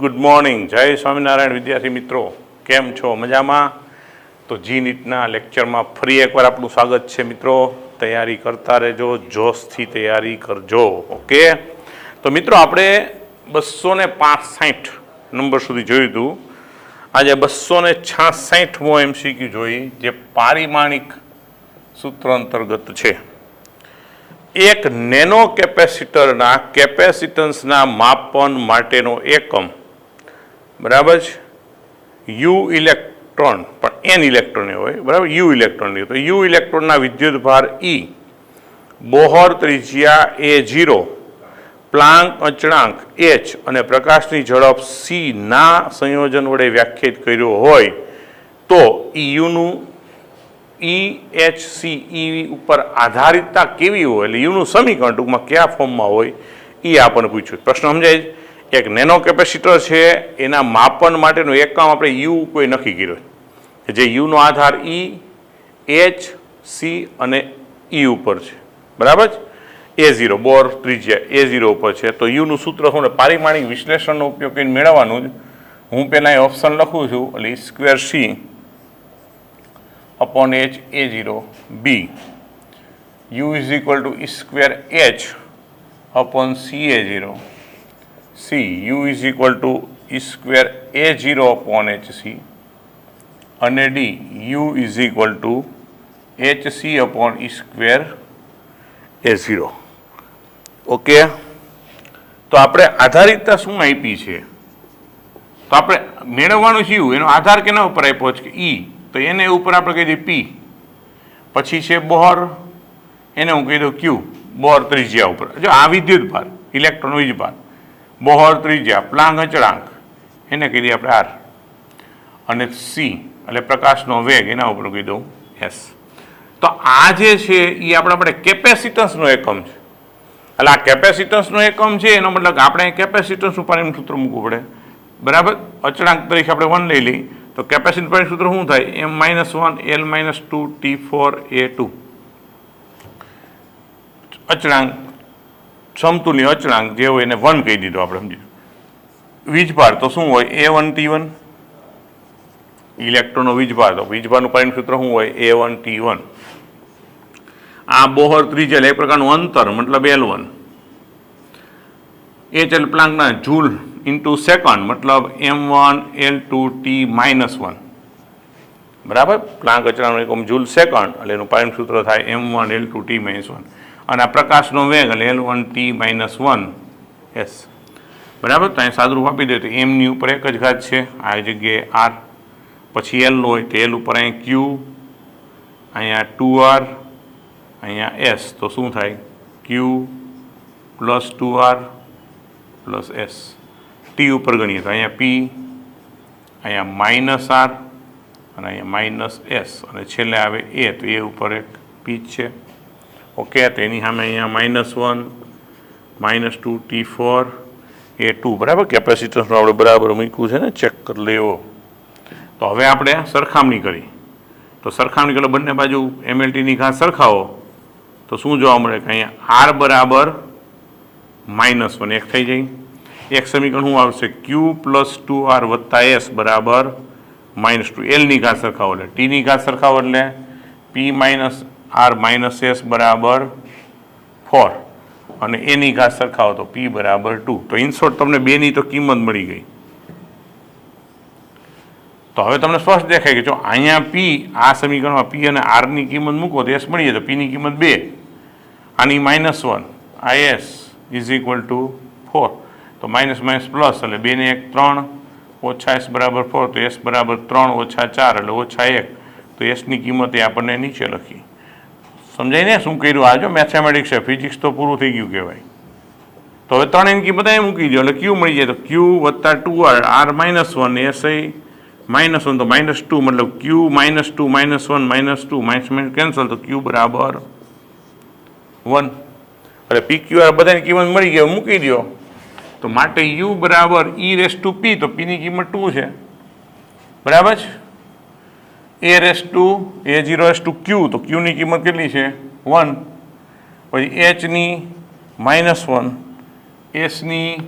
Good morning, જય સ્વામિનારાયણ વિદ્યાર્થી મિત્રો, કેમ છો? મજામાં? તો જી નીટના લેક્ચરમાં ફરી એકવાર આપનું સ્વાગત છે મિત્રો. તૈયારી કરતા રહેજો, જોશથી તૈયારી કરજો. ઓકે, તો મિત્રો આપણે 265 નંબર સુધી જોયું હતું. આજે 266મો MCQ જોઈ, જે પારિમાણિક સૂત્ર અંતર્ગત છે. એક નેનો કેપેસિટરના કેપેસિટન્સના માપન માટેનો એકમ, બરાબર છે, યુ ઇલેક્ટ્રોન, પણ એન ઇલેક્ટ્રોન હોય, બરાબર, યુ ઇલેક્ટ્રોન. તો યુ ઇલેક્ટ્રોનના વિદ્યુતભાર E, બોહર ત્રિજ્યા A0, પ્લાન્ક અચળાંક H અને પ્રકાશની ઝડપ C ના સંયોજન વડે વ્યાખ્યાયિત કર્યો હોય તો યુનું EHC ઉપર આધારિતતા કેવી હોય, એટલે યુનું સમીકરણ ટૂંકમાં કયા ફોર્મમાં હોય એ આપણને પૂછ્યું. પ્રશ્ન સમજાય? એક નેનો કેપેસિટર છે, એના માપન માટેનો એકમ આપણે યુ કોઈ નક્કી કર્યો, જે યુનો આધાર EHC અને E ઉપર છે, બરાબર છે. A0 બોર ત્રિજ્યા A0 ઉપર છે. તો યુનું સૂત્ર શું? પારિમાણિક વિશ્લેષણનો ઉપયોગ કરીને મેળવવાનું જ. હું પહેલાં એ ઓપ્શન લખું છું, એટલે square C upon H A0 B, U is equal to square H upon C A0 C, U is equal to square A0 upon HC, અને D, U is equal to HC upon square A0. Okay, તો આપણે આધારિતતા શું આપી છે? તો આપણે મેળવવાનું છે યુ, એનો આધાર કેના ઉપર આપ્યો છે? E. તો એને ઉપર આપણે કહી દઈએ P. પછી છે બોહર, એને હું કહી દઉં Q, બોહર ત્રિજ્યા ઉપર. જો આ વિદ્યુત ભાર, ઇલેક્ટ્રોન વીજભાર, બોહર ત્રિજ્યા, પ્લાન્ક અચળાંક, એને કહી દઈએ આપણે R. અને C એટલે પ્રકાશનો વેગ, એના ઉપર કહી દઉં S. તો આ જે છે એ આપણે કેપેસિટન્સનો એકમ છે. એટલે આ કેપેસિટન્સનો એકમ છે, એનો મતલબ આપણે કેપેસિટન્સ ઉપર એનું સૂત્ર મૂકવું પડે, બરાબર. અચળાંક તરીકે આપણે 1 લઈ લઈએ તો કેપેસિટર સૂત્ર શું થાય? M-1 L-2 T4A2. અચળાંક, સમતુલ્ય અચળાંક જે હોય એને 1 કહી દીધો આપણે, સમજી. વીજભાર તો શું હોય? A1 T1. ઇલેક્ટ્રોનનો વીજભાર, તો વીજભારનું પરિમાણ સૂત્ર શું હોય? A1 T1. આ બોહર ત્રિજ્યા એક પ્રકારનું અંતર, મતલબ L1. H એટલે પ્લાન્કના જૂલ ઇન્ટુ સેકન્ડ, મતલબ M1 L2 T-1, બરાબર. પ્લાન્ક અચળાંકનો એકમ જૂલ સેકન્ડ, એટલે એનું પરિમાણ સૂત્ર થાય M1 L2 T-1. અને આ પ્રકાશનો વેગ એટલે L1 T-1 S, બરાબર. તો અહીં સાદુરૂપ આપી દે તો એમની ઉપર એક જ ઘાત છે, આ જગ્યાએ R. પછી L હોય તો L ઉપર અહીં Q, અહીંયા 2R, અહીંયા S. તો શું થાય? Q plus 2R plus S. T ઉપર ગણીએ તો અહીંયા P, અહીંયા માઇનસ R અને અહીંયા માઇનસ S, અને છેલ્લે આવે A. તો એ ઉપર એક P છે. ઓકે, તો એની સામે અહીંયા -1 -2 T4 A2, બરાબર. કેપેસિટન્સનું આપણે બરાબર મૂક્યું છે ને, ચેક કરી લેવો. તો હવે આપણે સરખામણી કરી, તો સરખામણી કરો, બંને બાજુ MLTની ઘાત સરખાવો તો શું જોવા મળે કે અહીંયા R બરાબર -1 એક થઈ જાય. એક સમીકરણ શું આવશે? Q પ્લસ 2R વત્તા S બરાબર -2. Lની ઘાત સરખાવો એટલે Tની ઘાત સરખાવો એટલે P minus R minus S બરાબર 4, અને એની ઘાત સરખાવો તો P બરાબર 2. તો ઇન શોર્ટ તમને બેની તો કિંમત મળી ગઈ. તો હવે તમને સ્પષ્ટ દેખાય કે જો અહીંયા P, આ સમીકરણમાં P અને Rની કિંમત મૂકો તો S મળી જાય. તો Pની કિંમત 2, આની -1, આ S ઇઝ ઇક્વલ ટુ 4. તો માઇનસ માઇનસ પ્લસ એટલે 2 ને 1 3, ઓછા S બરાબર 4, તો S બરાબર 3 ઓછા 4 એટલે ઓછા 1. તો Sની કિંમત એ આપણને નીચે લખી. સમજાય ને શું કર્યું? આ જો મેથેમેટિક્સ છે, ફિઝિક્સ તો પૂરું થઈ ગયું કહેવાય. તો હવે 3ની કિંમત અહીં મૂકી દો એટલે Q મળી જાય. તો Q વત્તા 2R, R -1, S -1, તો -2, મતલબ Q -2 -1 -2 માઇનસ કેન્સલ, તો Q બરાબર 1. એટલે PQR બધાની કિંમત મળી ગઈ, મૂકી દો. તો માટે U બરાબર E⁻P, તો P ની કિંમત 2 છે, બરાબર છે. A0Q, તો Qની કિંમત કેટલી છે? 1. પછી Hની -1, Sની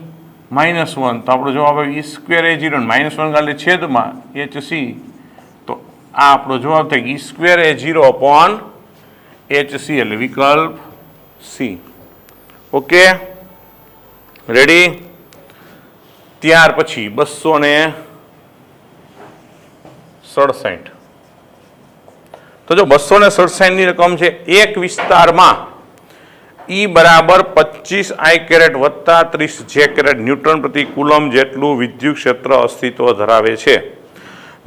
-1 તો આપણો જવાબ આવે E² A0 -1 એટલે છેદમાં HC તો આ આપણો જવાબ થાય E² A0 upon HC એટલે વિકલ્પ C. Okay, ready? ત્યાર પછી 267. તો જો 267 ની રકમ છે એક વિસ્તારમાં E બરાબર 25 I કેરેટ વત્તા 30 J કેરેટ ન્યૂટન પ્રતિ કુલમ જેટલું વિદ્યુત ક્ષેત્ર અસ્તિત્વ ધરાવે છે.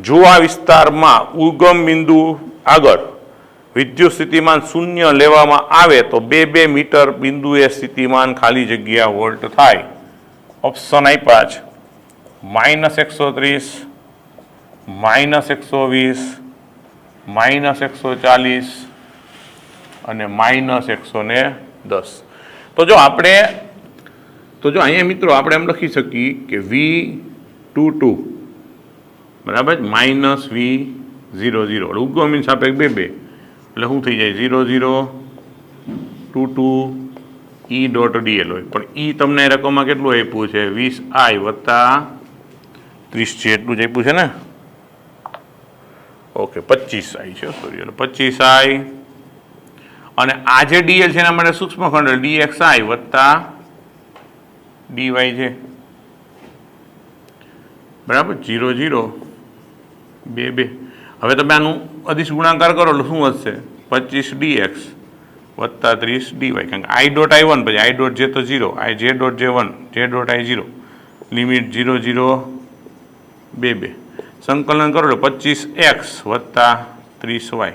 જો આ વિસ્તારમાં ઉગમ બિંદુ આગળ વિદ્યુત સ્થિતિમાન 0 લેવામાં આવે તો 2 મીટર બિંદુએ સ્થિતિમાન ખાલી જગ્યા વોલ્ટ થાય. ઓપ્શન આપ્યા છે -130, -120, -140 અને -110. તો જો અહીંયા મિત્રો આપણે એમ લખી શકીએ કે V22 બરાબર -V00 ઉગમ બિંદુ સાપેક્ષ 2 એટલે શું થઈ જાય 0022 E.dl હોય. પણ E તમને રકમમાં કેટલું આપ્યું છે 20I વત્તા 30J એટલું જ આપ્યું છે ને. ઓકે, 25I છે, સોરી, એટલે 25I અને આ જે dl છે એના માટે સૂક્ષ્મખંડ dxi વત્તા dy છે બરાબર 0022. હવે તમે આનું અદિશ ગુણાકાર કરો એટલે શું વધશે 25 dx વત્તા 30 dy. કારણ કે I.I1 પછી I.J તો 0, J.J1, J.I0 લિમિટ 0022 સંકલન કરો એટલે 25x વત્તા 30y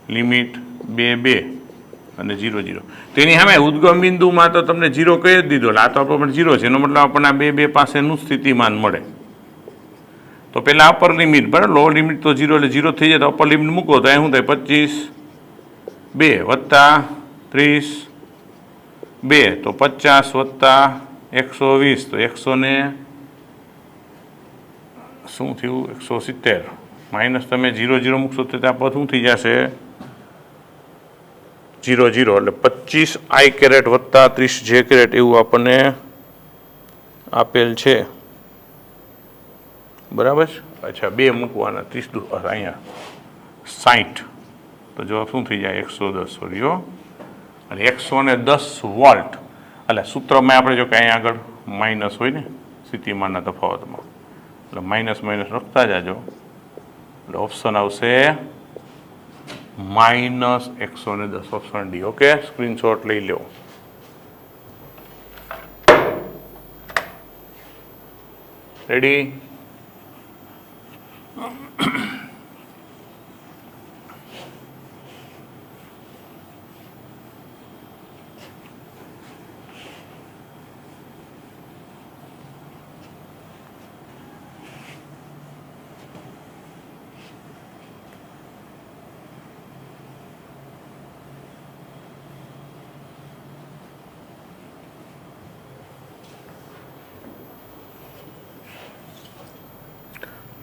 લિમિટ 2 અને 00. તેની સામે ઉદ્ગમ બિંદુમાં તો તમને 0 કહી જ દીધો એટલે આ તો આપણો પણ 0 છે. એનો મતલબ આપણને આ 2 પાસેનું સ્થિતિમાન મળે. તો પહેલાં અપર લિમિટ બરાબર, લો લિમિટ તો 0 એટલે 0 થઈ જાય તો અપર લિમિટ મૂકો તો અહીં શું થાય 25 વત્તા 30 2 તો 50 વત્તા 120 તો 100 ને શું થયું 170 માઇનસ તમે 00 મૂકશો તો ત્યાં પર શું થઈ જશે 00 એટલે 25I કેરેટ વત્તા 30 J કેરેટ એવું આપણને આપેલ છે બરાબર. અચ્છા 2 મૂકવાના 30 અહીંયા 60 તો જવાબ શું થઈ જાય 110 સોરીઓ અને 110 વોલ્ટ. એટલે સૂત્રમાં આપણે જો કે અહીંયા આગળ માઇનસ હોય ને સ્થિતિમાનના તફાવતમાં એટલે માઇનસ લખતા જાજો એટલે ઓપ્શન આવશે -110 ઓપ્શન ડી. ઓકે, સ્ક્રીનશોટ લઈ લો. રેડી?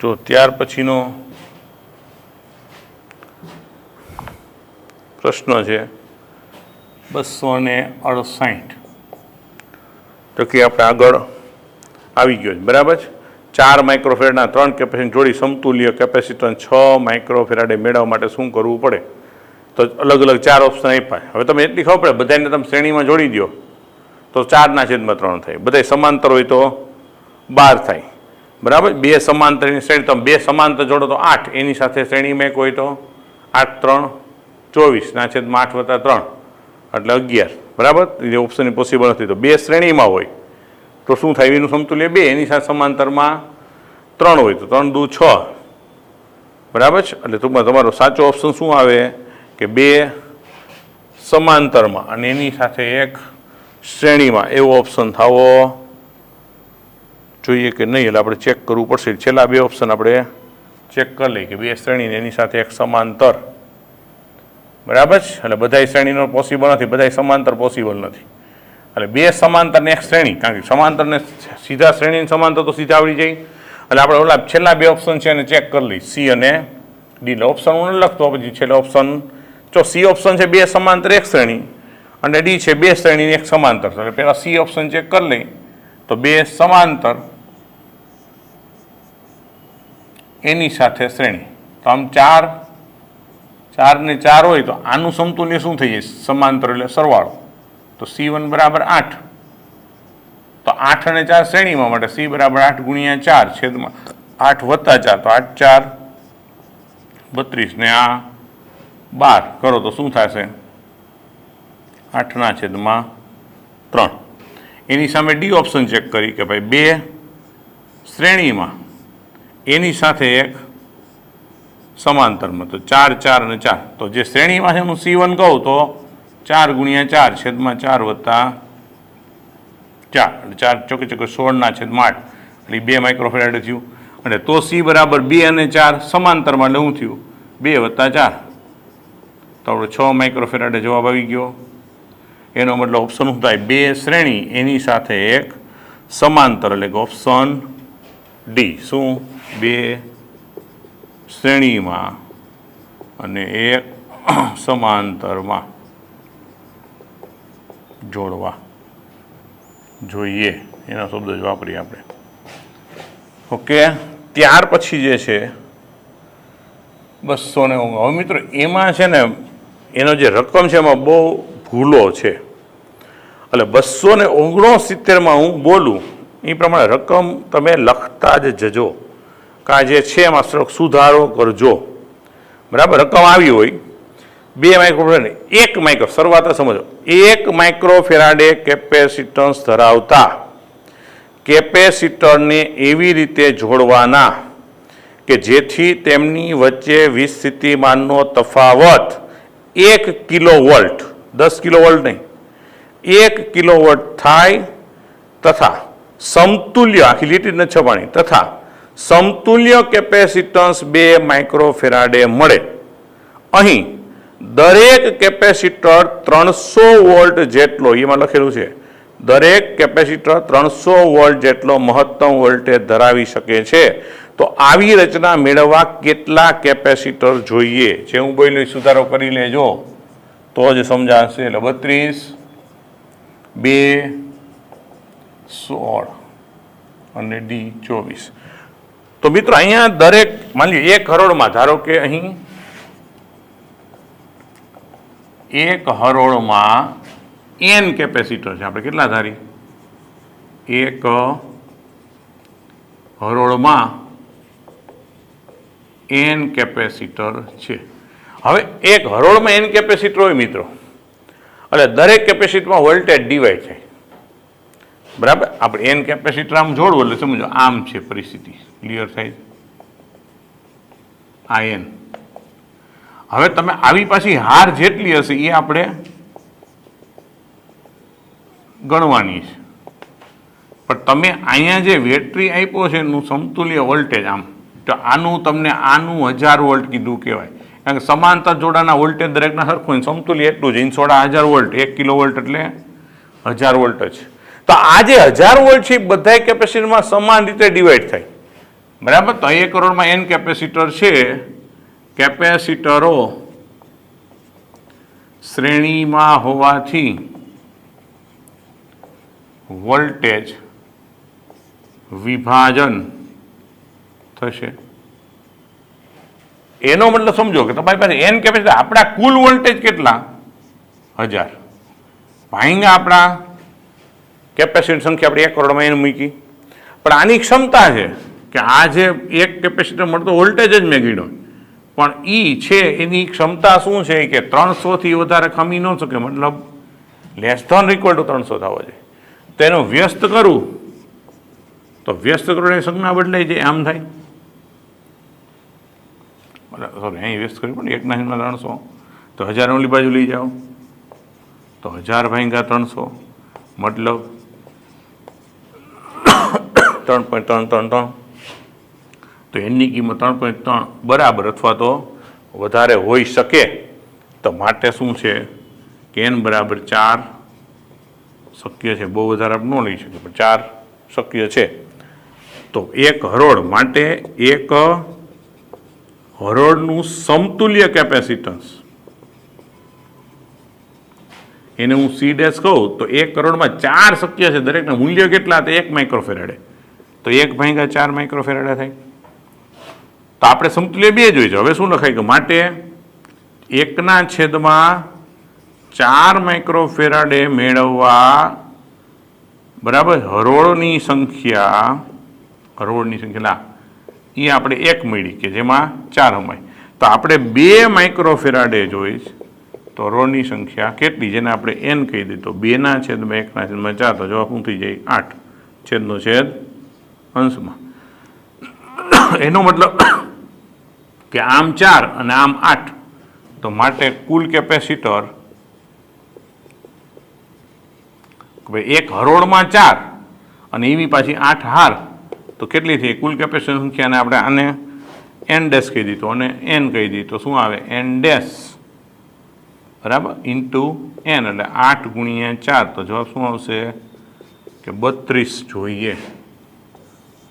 તો ત્યાર પછીનો પ્રશ્ન છે 268. તો કે આપણે આગળ આવી ગયો છે બરાબર છે. 4 માઇક્રોફેરાડના 3 કેપેસિટર જોડી સમતુલ્ય કેપેસિટન્સ 6 માઇક્રોફેરાડે મેળવવા માટે શું કરવું પડે? તો અલગ અલગ 4 ઓપ્શન આપ્યા. હવે તમે એટલી ખબર પડે બધાને તમે શ્રેણીમાં જોડી દો તો 4/3 થાય. બધા સમાંતર હોય તો 12 થાય બરાબર. 2 સમાંતરની શ્રેણી તમે 2 સમાંતર જોડો તો 8, એની સાથે શ્રેણીમાં એક હોય તો 8 3 24 8 વત્તા 3 એટલે 11 બરાબર. એ ઓપ્શનની પોસિબલ નથી. તો 2 શ્રેણીમાં હોય તો શું થાય એનું સમતુલ્ય 2, એની સાથે સમાંતરમાં 3 હોય તો 3 દુ 6 બરાબર છે. એટલે ટૂંકમાં તમારો સાચો ઓપ્શન શું આવે કે 2 સમાંતરમાં અને એની સાથે એક શ્રેણીમાં એવો ઓપ્શન થવો જોઈએ કે નહીં. એટલે આપણે ચેક કરવું પડશે. છેલ્લા 2 ઓપ્શન આપણે ચેક કરી લઈએ કે 2 શ્રેણીને એની સાથે એક સમાંતર બરાબર છે. એટલે બધા શ્રેણીનો પોસિબલ નથી, બધા સમાંતર પોસિબલ નથી. એટલે 2 સમાંતર ને એક શ્રેણી, કારણ કે સમાંતરને સીધા શ્રેણીની સમાંતર તો સીધા આવડી જાય. એટલે આપણે ઓલા છેલ્લા 2 ઓપ્શન છે એને ચેક કરી લઈએ, સી અને ડી. એટલે ઓપ્શન હું નથી લખતો, પછી છેલ્લા ઓપ્શન જો સી ઓપ્શન છે 2 સમાંતર એક શ્રેણી અને ડી છે 2 શ્રેણીની એક સમાંતર. એટલે પહેલાં સી ઓપ્શન ચેક કરી લઈ તો બે સમાંતર એની સાથે શ્રેણી, તો આમ 4 ને 4 હોય તો આનું સમતુલ્ય શું થઈ જાય? સમાંતર એટલે સરવાળો, તો C1 બરાબર 8, તો 8 અને 4 શ્રેણીમાં માટે C બરાબર 8 ગુણ્યા 4 છેદમાં 8 વત્તા 4, તો 8 4 32 ને આ 12 કરો તો શું થશે? 8/3. એની સામે ડી ઓપ્શન ચેક કરી કે ભાઈ બે શ્રેણીમાં એની સાથે એક સમાંતરમાં, તો 4 4 અને 4, તો જે શ્રેણીમાં છે હું C1 કહું તો 4 ગુણ્યા 4 છેદમાં 4 વત્તા 4, 4 ચોકે 16/8 એટલે 2 માઇક્રોફેરાડ થયું. અને તો C બરાબર 2 અને 4 સમાંતરમાં એટલે શું થયું? 2 વત્તા 4, તો આપણે 6 માઇક્રોફેરાડે જવાબ આવી ગયો. એનો મતલબ ઓપ્શન શું થાય? બે શ્રેણી એની સાથે એક સમાંતર, એટલે કે ઓપ્શન ડી. શું? બે શ્રેણીમાં અને એક સમાંતરમાં જોડવા જોઈએ, એનો શબ્દ જ વાપરીએ આપણે. ઓકે, ત્યાર પછી જે છે 209. હવે મિત્રો એમાં છે ને એનો જે રકમ છે એમાં બહુ ભૂલો છે, એટલે 269માં હું બોલું એ પ્રમાણે રકમ તમે લખતા જ જજો, કે જે છે એમાં સુધારો કરજો. બરાબર, રકમ આવી હોય 2 માઇક્રોફેરાડે 1 માઇક્રો, શરૂઆત સમજો, 1 માઇક્રોફેરાડે કેપેસિટન્સ ધરાવતા કેપેસિટરને એવી રીતે જોડવાના કે જેથી તેમની વચ્ચે વિસ્થિતિમાનનો તફાવત 1 કિલોવોલ્ટ, 10 કિલોવોલ્ટ નહીં, 1 કિલોવોલ્ટ થાય, તથા સમતુલ્ય, આખી લીટી ન છપાણી, તથા સમતુલ્ય કેપેસિટન્સ 2 માઇક્રોફેરાડે મળે. અહીં દરેક કેપેસિટર 300 વોલ્ટ જેટલો, એમાં લખેલું છે દરેક કેપેસિટર 300 વોલ્ટ જેટલો મહત્તમ વોલ્ટેજ ધરાવી શકે છે. તો આવી રચના મેળવવા કેટલા કેપેસિટર જોઈએ? જે હું બોલ્યો સુધારો કરી લેજો તો જ સમજાશે. એટલે 32, 2, 16 અને ડી 24. તો મિત્રો અહીંયા દરેક, માની લો 1 હરોળમાં, ધારો કે અહીં 1 હરોળમાં n કેપેસિટર છે. આપણે કેટલા ધારી? 1 હરોળમાં n કેપેસિટર છે. હવે 1 હરોળમાં n કેપેસિટર હોય મિત્રો, એટલે દરેક કેપેસિટરમાં વોલ્ટેજ ડિવાઈડ થાય. બરાબર, આપણે n કેપેસિટર આમ જોડવું એટલે સમજો આમ છે પરિસ્થિતિ, ક્લિયર થાય? આ n. હવે તમે આવી પાછી હાર જેટલી હશે એ આપણે ગણવાની છે, પણ તમે અહીંયા જે બેટરી આપ્યો છે એનું સમતુલ્ય વોલ્ટેજ આમ, તો આનું તમને આનું 1000 વોલ્ટ કીધું કહેવાય, કારણ કે સમાંતર જોડાના વોલ્ટેજ દરેકના સરખું હોય, સમતુલ્ય એટલું જ. 1000 વોલ્ટ, 1 કિલો વોલ્ટ એટલે 1000 વોલ્ટ જ. તો આ જે 1000 વોલ્ટ છે એ બધા કેપેસિટરમાં સમાન રીતે ડિવાઈડ થાય. બરાબર, તો 1 કરોડમાં n કેપેસિટર છે. કેપેસિટરો શ્રેણીમાં હોવાથી વોલ્ટેજ વિભાજન થશે. એનો મતલબ સમજો કે તમારી પાસે n કેપેસિટર, આપણા કુલ વોલ્ટેજ કેટલા? 1000 ભાંગા આપણા કેપેસિટર સંખ્યા આપણે 1 કરોડમાં n મૂકી, પણ આની ક્ષમતા છે કે આ જે એક કેપેસિટર મળતો વોલ્ટેજ જ મેં ગણ્યો, પણ ઈ છે એની ક્ષમતા શું છે કે 300 થી વધારે ખમી ન શકે, મતલબ લેસ ધન ઇક્વલ ટુ 300 થવો જોઈએ. તો એનો વ્યસ્ત કરું તો વ્યસ્ત કરું એ સંજ્ઞા બદલાઈ જાય, આમ થાય. સોરી, અહીં વ્યસ્ત કર્યું પણ 1/300, તો 1000 ઓલી બાજુ લઈ જાઓ તો 1000 ભાગ્યા 300 મતલબ 3.333. તો એની કિંમત 3.3 બરાબર અથવા તો વધારે હોઈ શકે. તો માટે શું છે કે n બરાબર 4 શક્ય છે. બહુ વધારે આપણે ન લઈ શકીએ, પણ 4 શક્ય છે. તો 1 હરોળ માટે 1 હરોળનું સમતુલ્ય કેપેસિટન્સ એને હું સી ડેશ કહું તો 1 કરોડમાં 4 શક્ય છે, દરેકના મૂલ્ય કેટલા? તો 1 માઇક્રોફેરાડે, તો 1/4 માઇક્રોફેરાડે થાય. તો આપણે સમતુલ્ય 2 જોઈએ છે. હવે શું લખાય કે માટે 1/4 માઇક્રોફેરાડે મેળવવા બરાબર હરોળની સંખ્યા એ આપણે 1 મળી કે જેમાં 4 હમાય. તો આપણે 2 માઇક્રોફેરાડે જોઈશ તો હરોળની સંખ્યા કેટલી, જેને આપણે n કહી દઈએ તો 2/1/4. તો જવાબ શું થઈ જાય? 8 છેદનો છેદ અંશમાં. એનો મતલબ કે આમ 4 અને આમ 8, તો માટે કુલ કેપેસિટર એક હરોળમાં 4 અને એવી પાછી 8 હાર, તો કેટલી થઈ? કુલ કેપેસિટર સંખ્યાને આપણે આને n ડેશ કહી દીધું અને n કહી દીધું, તો શું આવે? n ડેશ બરાબર ઇન્ટુ n, એટલે 8 ગુણ્યા 4. તો જવાબ શું આવશે કે 32 જોઈએ.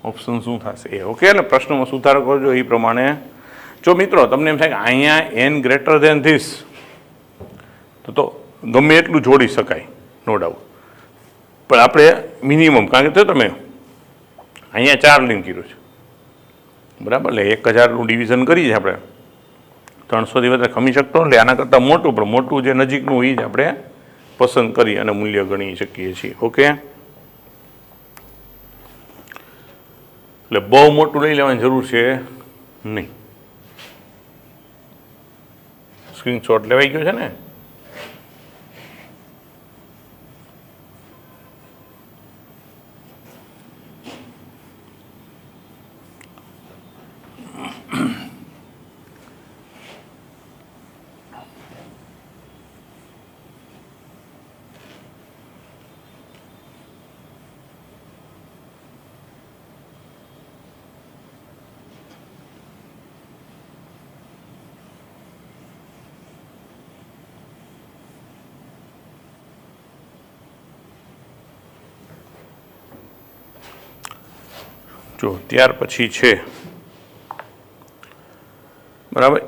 ઓપ્શન શું થશે? એ. ઓકે, એટલે પ્રશ્નમાં સુધારો કરજો એ પ્રમાણે. જો મિત્રો તમને એમ થાય કે અહીંયા n ગ્રેટર ધેન ધીસ, તો ગમે એટલું જોડી શકાય, નો ડાઉટ. પણ આપણે મિનિમમ, કારણ કે તમે અહીંયા 4 લીન કર્યું છે બરાબર, એટલે 1000નું ડિવિઝન કરીએ છીએ આપણે, 300થી વધારે ખમી શકતો એટલે આના કરતાં મોટું, પણ મોટું જે નજીકનું એ જ આપણે પસંદ કરી અને મૂલ્ય ગણી શકીએ છીએ. ઓકે, એટલે બહુ મોટું લઈ લેવાની જરૂર છે નહીં. સ્ક્રીનશોટ લેવાઈ ગયો છે ને? જો ત્યાર પછી છે બરાબર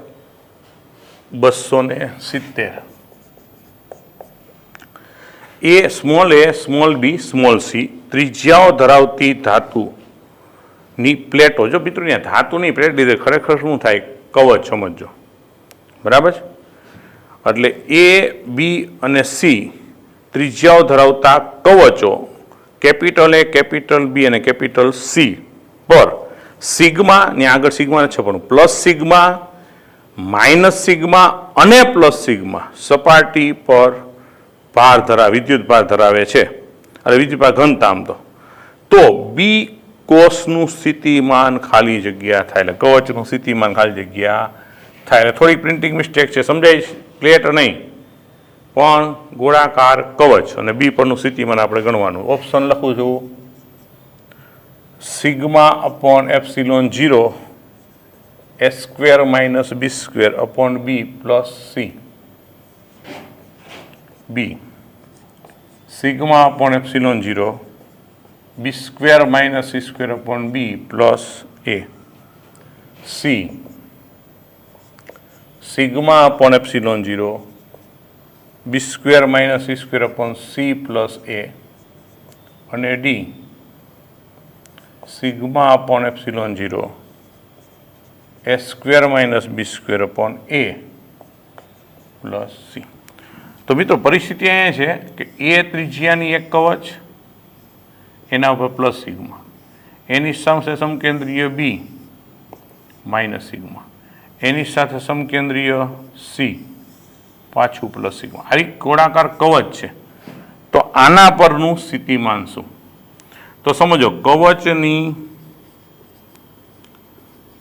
270. એ સ્મોલ બી સ્મોલ સી ત્રિજ્યાઓ ધરાવતી ધાતુની પ્લેટો. જો મિત્રો ત્યાં ધાતુની પ્લેટ લીધે ખરેખર શું થાય? કવચ સમજો બરાબર છે. એટલે એ બી અને સી ત્રિજ્યાઓ ધરાવતા કવચો કેપિટલ એ, કેપિટલ બી અને કેપિટલ સી પર સિગ્મા ને આગળ સિગ્મા છે પણ પ્લસ સિગ્મા, માઇનસ સિગ્મા અને પ્લસ સિગ્મા સપાટી પર વિદ્યુત ભાર ધરાવે છે. અને વિદ્યુત ભાર ઘનતા આમ તો બી કોષનું સ્થિતિમાન ખાલી જગ્યા થાય, એટલે કવચનું સ્થિતિમાન ખાલી જગ્યા થાય. એટલે થોડીક પ્રિન્ટિંગ મિસ્ટેક છે, સમજાય? પ્લેટ નહીં પણ ગોળાકાર કવચ અને બી પરનું સ્થિતિમાન આપણે ગણવાનું. ઓપ્શન લખું છું sigma upon epsilon 0 s² - b² upon B plus C. B sigma upon epsilon 0 b² - c² upon B plus A. C sigma upon epsilon 0 b² - c² upon C plus A. અને D sigma upon epsilon 0 s² - b² upon A plus C. તો મિત્રો પરિસ્થિતિ અહીંયા છે કે એ ત્રિજ્યાની એક કવચ, એના ઉપર પ્લસ સિગ્મા, એની સાથે સમકેન્દ્રીય બી માઇનસ સિગ્મા, એની સાથે સમકેન્દ્રીય સી પાછું પ્લસ સિગ્મા. આ ગોળાકાર કવચ છે. તો આના પરનું સ્થિતિમાન શું? તો સમજો કવચની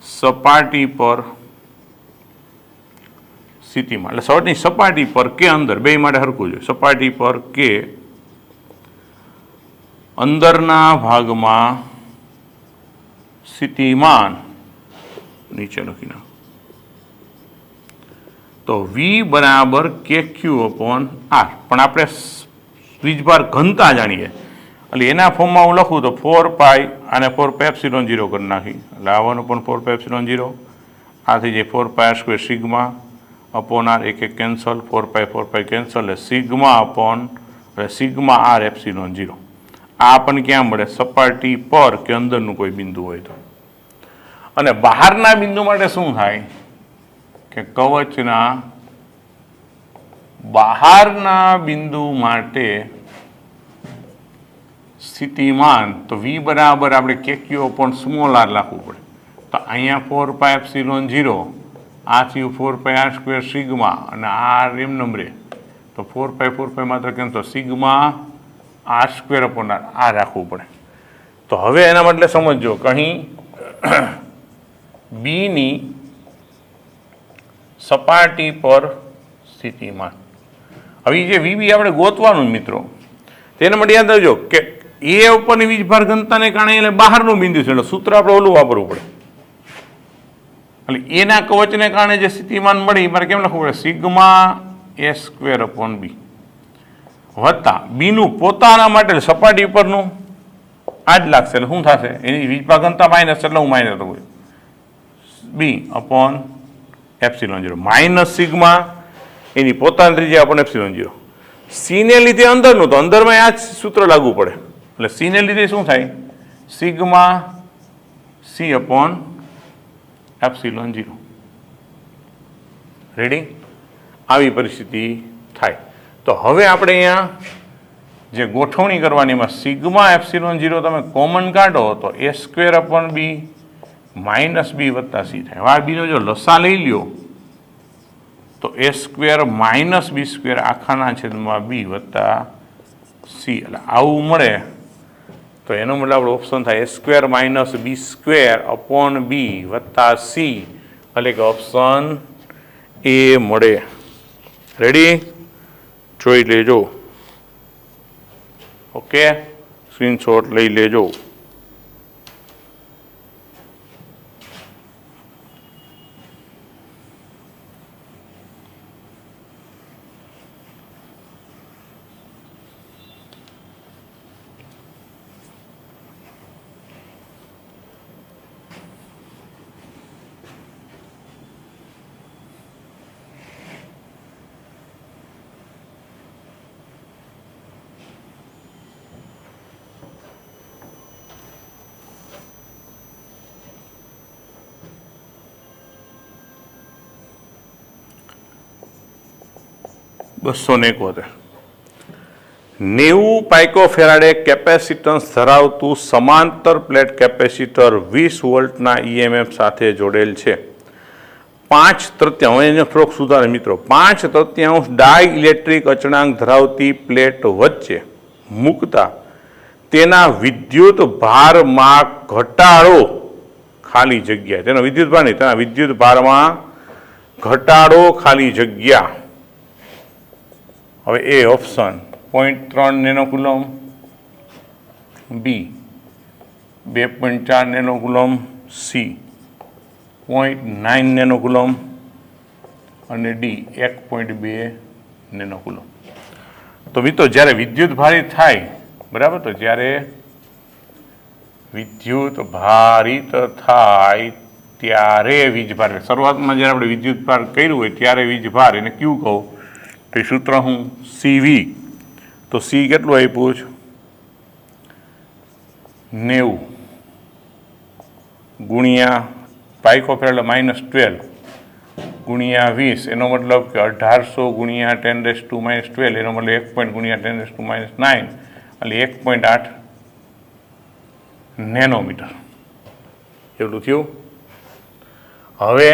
સપાટી પર સ્થિતિમાન, એટલે સપાટીની સપાટી પર કે અંદર, બે માટે હરખું જોઈએ. સપાટી પર કે અંદરના ભાગમાં સ્થિતિમાન નીચે લખી નાખો. તો વી બરાબર કે ક્યુ અપોન આર. પણ આપણે વીજભાર ઘનતા જાણીએ એટલે એના ફોર્મમાં હું લખું તો 4π અને 4π એપ્સિલોન 0 કરી નાખી, એટલે આવવાનું પણ 4π એપ્સિલોન 0, આ થઈ જાય 4π r² સિગ્મા अपॉन आर एक एक cancel 4 pi cancel sigma upon sigma r epsilon 0 आ अपन क्या मळे सपाटी पर के अंदरનું કોઈ બિંદુ હોય તો અને બહારના બિંદુ માટે શું થાય કે કવચના બહારના બિંદુ માટે સ્થિતિમાન તો v બરાબર આપણે KQ अपॉन स्मॉल r લખવું પડે તો અહીંયા 4 પાઈ એપ્સિલોન 0 આ થયું 4 પાઈ r સ્ક્વેર સિગ્મા અને r એમ નંબરે તો 4 પાઈ માત્ર કેમ તો sigma r square upon r આ રાખવું પડે તો હવે એના માટે સમજો કે અહીં b ની સપાટી પર સ્થિતિમાન હવે જે vb આપણે ગોતવાનું મિત્રો તેના માટે યાદ રાખજો કે એ ઉપરની વીજભાર ઘનતાને કારણે એટલે બહારનું બિંદુ છે એટલે સૂત્ર આપણે ઓલું વાપરવું પડે એટલે એના કવચને કારણે જે સ્થિતિમાન મળે મારે કેમ લખવું પડે સિગ્મા એ સ્ક્વેર अपॉन બી વત્તા બીનું પોતાના માટે સપાટી પરનું આ જ લાગશે એટલે શું થશે એની વીજભાર ઘનતા માઇનસ એટલે હું માઇનસ લખું બી अपॉन એપ્સિલોન 0 માઇનસ સિગ્મા એની પોતાની ત્રિજ્યા अपॉन એપ્સિલોન 0 સી ને લીધે અંદરનું તો અંદરમાં આ જ સૂત્ર લાગુ પડે એટલે સી ને લીધે શું થાય sigma C upon epsilon 0 ready આવી પરિસ્થિતિ થાય તો હવે આપણે અહીંયા જે ગોઠવણી કરવાની એમાં સિગ્મા એપ્સિલોન 0 તમે કોમન કાઢો તો એ સ્ક્વેર अपॉन બી માઇનસ બી વત્તા સી થાય આ બીનો જો લસા લઈ લ્યો તો એ સ્ક્વેર માઇનસ બી સ્ક્વેર આખાના છેદમાં બી વત્તા સી એટલે આવું મળે તો એનો મતલબ આપણો ઓપ્શન થાય એ સ્ક્વેર માઇનસ બી સ્ક્વેર अपॉन બી વત્તા સી એટલે કે ઓપ્શન એ મળે રેડી જોઈ લેજો ઓકે સ્ક્રીનશોટ લઈ લેજો બસો ને 71 90 પાઇકોફેરાડે કેપેસિટન્સ ધરાવતું સમાંતર પ્લેટ કેપેસિટર 20 વોલ્ટના EMF સાથે જોડેલ છે 5/3 એને થોડોક સુધારે મિત્રો 5/3 ડાય ઇલેક્ટ્રિક અચળાંક ધરાવતી પ્લેટ વચ્ચે મૂકતા તેના વિદ્યુત ભારમાં ઘટાડો ખાલી જગ્યા તેનો વિદ્યુત ભાર નહીં તેના વિદ્યુત ભારમાં ઘટાડો ખાલી જગ્યા હવે એ ઓપ્શન 0.3 નેનોકુલમ બી 2.4 નેનોકુલમ સી 0.9 નેનોકુલમ અને ડી 1.2 નેનોકુલમ તો મિત્રો જ્યારે વિદ્યુત ભારિત થાય બરાબર તો જ્યારે વિદ્યુત ભારિત થાય ત્યારે વીજભાર શરૂઆતમાં જ્યારે આપણે વિદ્યુત ભાર કર્યું હોય ત્યારે વીજભાર એને ક્યુ કહું તો સૂત્ર હું સીવી તો સી કેટલું આપ્યું છે 90 ગુણ્યા પાઇકોફેરાડ -12 ગુણ્યા 20 એનો મતલબ કે 1800 ગુણ્યા 10⁻12 એનો મતલબ 1 પોઈન્ટ ગુણ્યા 10⁻9 એટલે 1.8 નેનોમીટર એટલું થયું હવે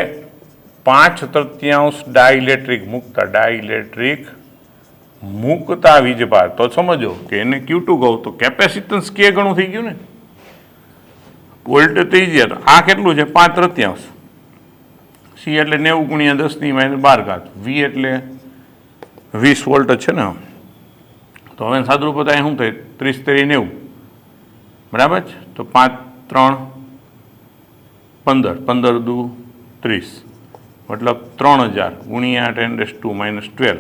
5/3 ડાયઇલેક્ટ્રિક મુક્તા વીજભાર તો સમજો કે એને Q2 કહું તો કેપેસિટન્સ કે ગણું થઈ ગયું ને વોલ્ટ થઈ ગયા તો આ કેટલું છે 5/3 સી એટલે 90 ગુણ્યા 10⁻12 વી એટલે 20 વોલ્ટ છે ને તો હવે સાદુરૂપ થાય શું થાય 30×90 બરાબર છે તો 5×3 = 15 × 2 = 30 मतलब 3000 गुणिया 10⁻12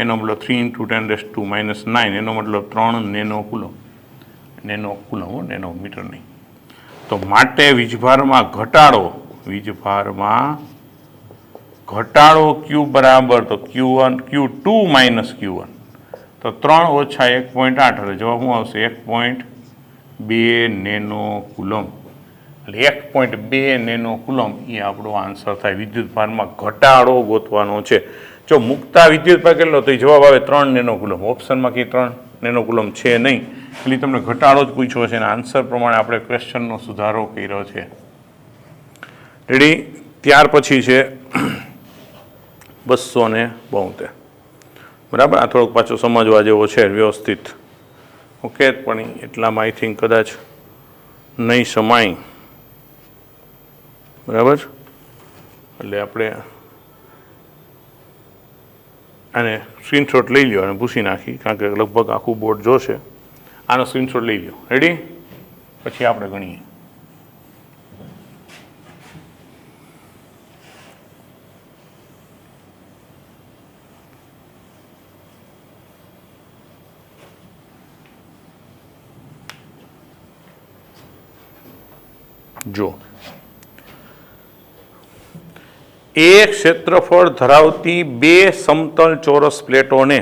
एनो मतलब 3 × 10⁻9 एनो मतलब 3 નેનોકુલમ નેનોમીટર नहीं तो माटे वीजभार में घटाड़ो वीजभार में ઘટાડો ક્યુ બરાબર તો Q1 Q2 માઇનસ Q1 તો 3 ઓછા 1.8 એટલે જવાબ શું આવશે 1.2 નેનો કુલમ એટલે 1.2 નેનો કુલમ એ આપણો આન્સર થાય વિદ્યુત ભારમાં ઘટાડો ગોતવાનો છે જો મુક્તા વિદ્યુત ભાર કેટલો તો જવાબ આવે 3 નેનો કુલમ ઓપ્શનમાં કંઈ 3 નેનો કુલમ છે નહીં એટલે તમને ઘટાડો જ પૂછ્યો છે અને આન્સર પ્રમાણે આપણે ક્વેશ્ચનનો સુધારો કર્યો છે રેડી ત્યાર પછી છે 272 બરાબર આ થોડોક પાછો સમજવા જેવો છે વ્યવસ્થિત ઓકે પણ એટલામાં આઈ થિંક કદાચ નહીં સમાય બરાબર એટલે આપણે આને સ્ક્રીનશોટ લઈ લ્યો અને ભૂસી નાખી કારણ કે લગભગ આખું બોર્ડ જોશે આનો સ્ક્રીનશોટ લઈ લ્યો રેડી પછી આપણે ગણીએ જો એક ક્ષેત્રફળ ધરાવતી બે સમતલ ચોરસ પ્લેટોને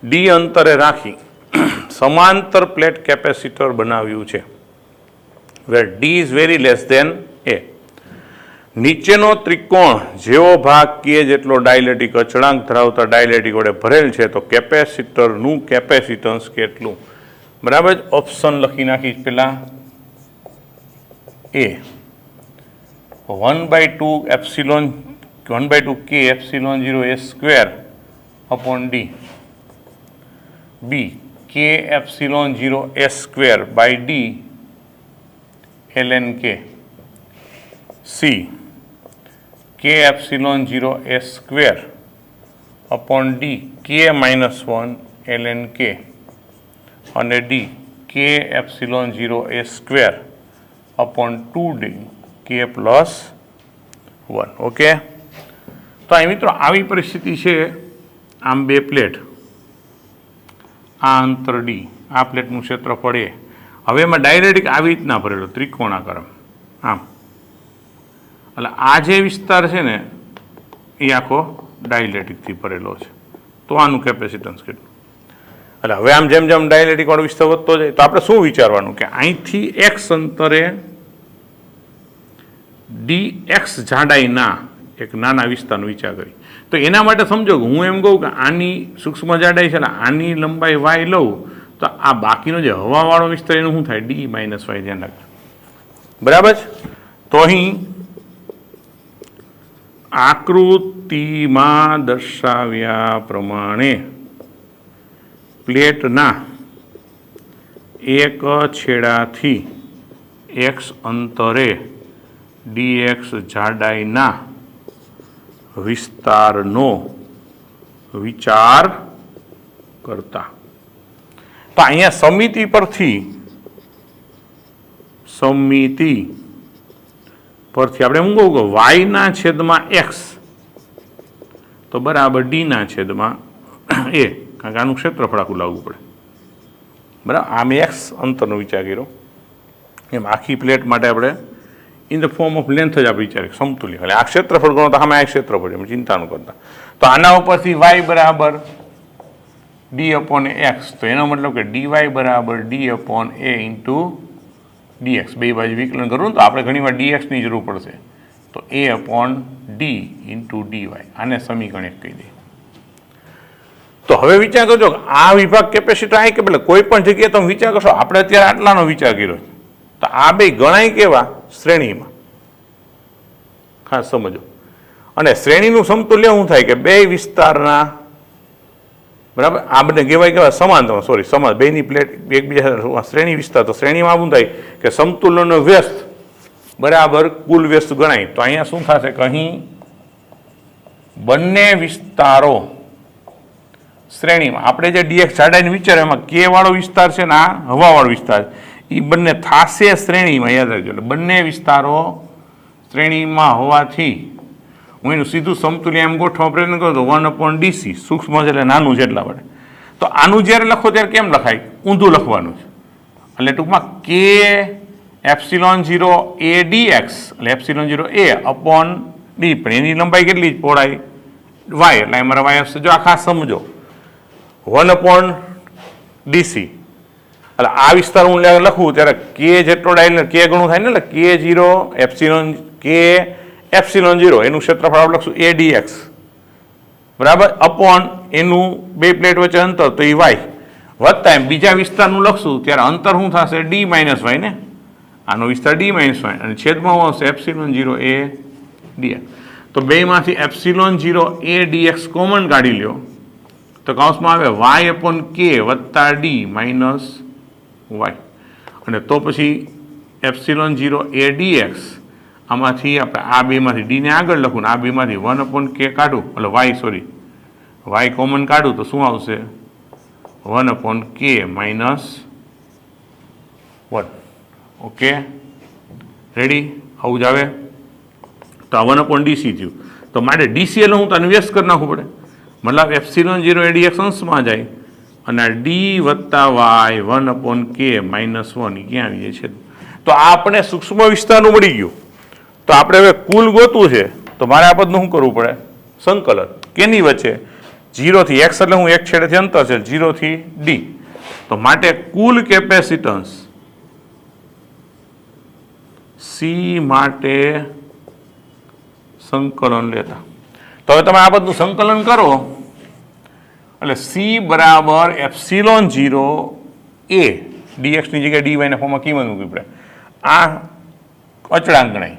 ડી અંતરે રાખી સમાંતર પ્લેટ કેપેસિટર બનાવ્યું છે where D is very less than A નીચેનો ત્રિકોણ જેવો ભાગ કે જેટલો ડાયલેક્ટ્રિક અચળાંક ધરાવતા ડાયલેક્ટ્રિક વડે ભરેલ છે તો કેપેસિટરનું કેપેસિટન્સ કેટલું બરાબર ઓપ્શન લખી નાખી પેલા A 1/2 epsilon 1/2 k epsilon 0 a square upon D B k epsilon 0 a square by D ln k C k epsilon 0 a square upon D k -1 ln k અને D k epsilon 0 a square upon 2d k plus 1 okay તો અહીં મિત્રો આવી પરિસ્થિતિ છે આમ બે plate આ અંતર ડી આ પ્લેટનું ક્ષેત્રફળ એ હવે એમાં ડાયરેક્ટ આવી રીતના ભરેલો ત્રિકોણાકાર આમ એટલે આ જે વિસ્તાર છે ને એ આખો ડાયલેક્ટ્રિકથી ભરેલો છે તો આનું કેપેસિટન્સ કેટલું એટલે હવે આમ જેમ જેમ ડાયલેક્ટ્રિક વાળો વિસ્તાર વધતો જાય તો આપણે શું વિચારવાનું કે અહીંથી એક્સ અંતરે ડી એક્સ જાડાઈના એક નાના વિસ્તારનો વિચાર કરી તો એના માટે સમજો કે હું એમ કહું કે આની સૂક્ષ્મ જાડાઈ છે એટલે આની લંબાઈ વાય લઉં તો આ બાકીનો જે હવાવાળો વિસ્તાર એનું શું થાય ડી માઇનસ વાય ધ્યાન રાખજો બરાબર છે તો અહીં આકૃતિમાં દર્શાવ્યા પ્રમાણે પ્લેટના એક છેડાથી એક્સ અંતરે dx જાડાઈના વિસ્તારનો વિચાર કરતા તો અહીંયા સમિતિ પરથી આપણે એમ કહું કે y ના છેદમાં x તો બરાબર d ના છેદમાં a કારણ કે આનું ક્ષેત્રફળ આખું લાવવું પડે બરાબર આમ એક્સ અંતરનો વિચાર કર્યો એમ આખી પ્લેટ માટે આપણે in the form of length જ આપણે વિચારીએ સમતુલ્ય એટલે આ ક્ષેત્રફળ ગણો તો આમાં આ ક્ષેત્રફળ એમ ચિંતા ન કરતા તો આના ઉપરથી y બરાબર ડી અપોન એક્સ તો એનો મતલબ કે dy બરાબર ડી અપોન એ ઇન્ટુ dx બે બાજુ વિકલન કરવું તો આપણે ઘણીવાર dxની જરૂર પડશે તો a upon D into dy આને સમીકરણ એક કહી દઈએ તો હવે વિચાર કરજો આ વિભાગ કેપેસિટર આ કે પેલા કોઈ પણ જગ્યાએ તમે વિચાર કરશો આપણે અત્યારે આટલાનો વિચાર કર્યો તો આ બે ગણાય કેવા શ્રેણીમાં ખાસ સમજો અને શ્રેણીનું સમતુલ્ય શું થાય કે બે વિસ્તારના બરાબર આ બંને કહેવાય સમાન સોરી સમાન બેની પ્લેટ એકબીજા શ્રેણી વિસ્તાર તો શ્રેણીમાં શું થાય કે સમતુલ્યનો વ્યસ્ત બરાબર કુલ વ્યસ્ત ગણાય તો અહીંયા શું થશે કે અહીં બંને વિસ્તારો શ્રેણીમાં આપણે જે ડીએક્સ જાડાઈનો વિચાર એમાં કે વાળો વિસ્તાર છે ને આ હવાવાળો વિસ્તાર એ બંને થાશે શ્રેણીમાં યાદ રાખજો એટલે બંને વિસ્તારો શ્રેણીમાં હોવાથી હું એનું સીધું સમતુલ્ય એમ ગોઠવા પ્રયત્ન કરું તો 1/dc સૂક્ષ્મ છે એટલે નાનું છે એટલા માટે તો આનું જ્યારે લખો ત્યારે કેમ લખાય ઊંધું લખવાનું છે એટલે ટૂંકમાં કે એપ્સિલોન 0 a dx એટલે એપ્સિલોન 0 a અપોન ડી, પણ એની લંબાઈ કેટલી પહોળાઈ વાય, એટલે અમારા વાય આવશે. જો આ ખાસ સમજો, 1/DC, એટલે આ વિસ્તાર હું લખું ત્યારે કે જેટલો ડાયલ કે ગણું થાય ને, એટલે K0 એપ્સિલોન કે એપ્સિલોન 0 એનું ક્ષેત્રફળ આપણે લખશું ADX, બરાબર, અપોન એનું બે પ્લેટ વચ્ચે અંતર તો એ વાય, વત્તા એમ બીજા વિસ્તારનું લખશું ત્યારે અંતર શું થશે D - y ને, આનો વિસ્તાર D - y, અને છેદમાં શું આવશે એપ્સિલોન 0 ADX. તો બેમાંથી એપ્સિલોન 0 ADX કોમન કાઢી લ્યો તો કૌંસમાં આવે y/k વત્તા D માઇનસ વાય, અને તો પછી એપ્સિલોન 0 ADX આમાંથી આપણે આ બેમાંથી ડીને આગળ લખું ને આ બેમાંથી 1/k કાઢું, એટલે વાય કોમન કાઢું તો શું આવશે 1/k માઇનસ 1. Okay, ready? આવું જ આવે. તો આ 1/DC થયું. તો માટે ડીસી એટલે હું તને વ્યસ્ત કરી નાખવું પડે, મતલબ એપ્સિલોન 0 ADX અંશમાં જાય અને આ ડી વત્તા વાય 1/k માઇનસ 1 ક્યાં આવી જાય છે. તો આ આપણે સૂક્ષ્મ વિસ્તારનું મળી ગયું. તો આપણે હવે કુલ ગોતવું છે તો મારે આ પદનું શું કરવું પડે? સંકલન. કેની વચ્ચે? 0 થી x, એટલે હું એક છેડેથી અંતર છે 0 થી d. તો માટે કુલ કેપેસિટન્સ C માટે સંકલન લેતા. તો હવે તમે આ બધું સંકલન કરો એટલે C બરાબર એપ્સિલોન 0 a dx ની જગ્યાએ dy ના ફોર્મમાં કિંમત મૂકવી પડે. આ અચળાંક ગણાય,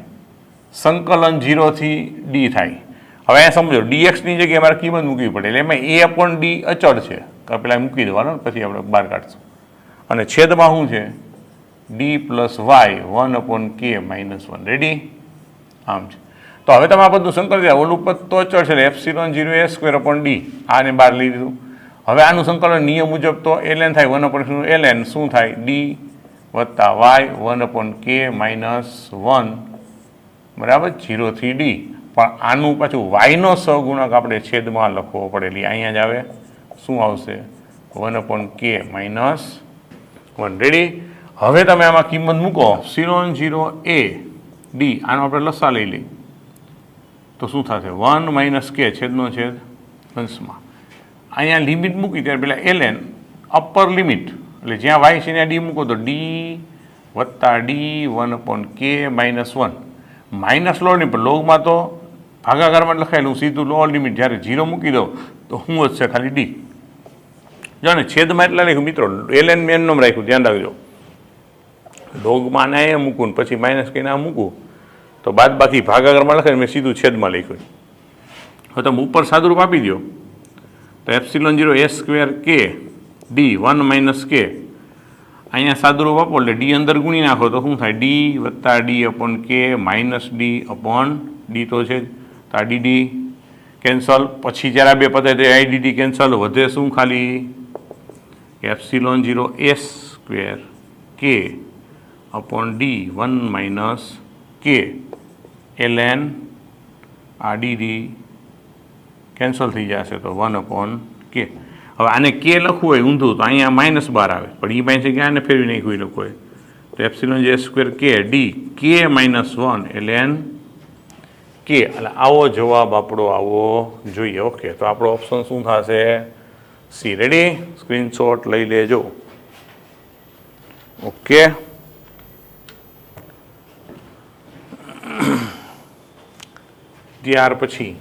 સંકલન 0 થી d થાય. હવે આ સમજો dx ની જગ્યાએ મારે કિંમત મૂકવી પડે, એટલે એમાં a/d અચળ છે, પેલા મૂકી દેવાનો પછી આપણે બહાર કાઢશું. અને છેદમાં શું છે d + y 1/k minus 1. Ready? આમ છે. તો હવે તમે આ બધું સંકલન કર્યા, ઓલું પદ તો અચળ છે એપ્સિલોન 0 a² d, આને બહાર લઈ દીધું. હવે આનું સંકલન નિયમ મુજબ તો ln થાય, 1/ln શું થાય d વત્તા y 1/k માઇનસ 1, બરાબર, 0 થી d. પણ આનું પાછું વાયનો સહગુણક આપણે છેદમાં લખવો પડે, અહીંયા જ આવે, શું આવશે 1/k માઇનસ 1. રેડી? હવે તમે આમાં કિંમત મૂકો, એપ્સિલોન 0 a d, આનો આપણે લસા લઈ લઈએ તો શું થશે 1 - k છેદનો છેદ અંશમાં. અહીંયા લિમિટ મૂકી ત્યારે પેલા ln અપર લિમિટ, એટલે જ્યાં y છે ત્યાં d મૂકો તો d વત્તા d 1/k minus 1. Minus lower limit, લોગમાં તો ભાગાકારમાં લખાયેલું સીધું લોઅર લિમિટ, જ્યારે 0 મૂકી દો તો શું વધશે ખાલી d. જો ને છેદમાં એટલા લખ્યું મિત્રો, ln મેન નામ રાખ્યું, ધ્યાન રાખજો. લોગમાં ને અહીંયા મૂકું પછી માઇનસ કહીને આ મૂકું તો બાદ બાકી ભાગાકારમાં લખાય, મેં સીધું છેદમાં લખ્યું. હવે તમે ઉપર સાદુરૂપ આપી દો તો epsilon 0 a² k d 1 - k, અહીંયા સાદુરૂપ આપો એટલે ડી અંદર ગુણી નાખો તો શું થાય d વત્તા d/k માઇનસ d/d તો છે, તો આ dd કેન્સલ. પછી જ્યારે આ બે પતે તો આઈડીડી કેન્સલ, વધે શું ખાલી epsilon 0 a² k d 1 - k ln આ dd કેન્સલ થઈ જશે તો 1/k. હવે આને કે લખવું હોય ઊંધું તો અહીંયા -12 આવે, પણ એ પાસે ક્યાં આને ફેરવી નાખ્યું લખવું હોય તો epsilon a² k d k -1 ln k. એટલે આવો જવાબ આપણો આવો જોઈએ. ઓકે, તો આપણો ઓપ્શન શું થશે? સી. રેડી? સ્ક્રીનશોટ લઈ લેજો. ઓકે, ત્યાર પછી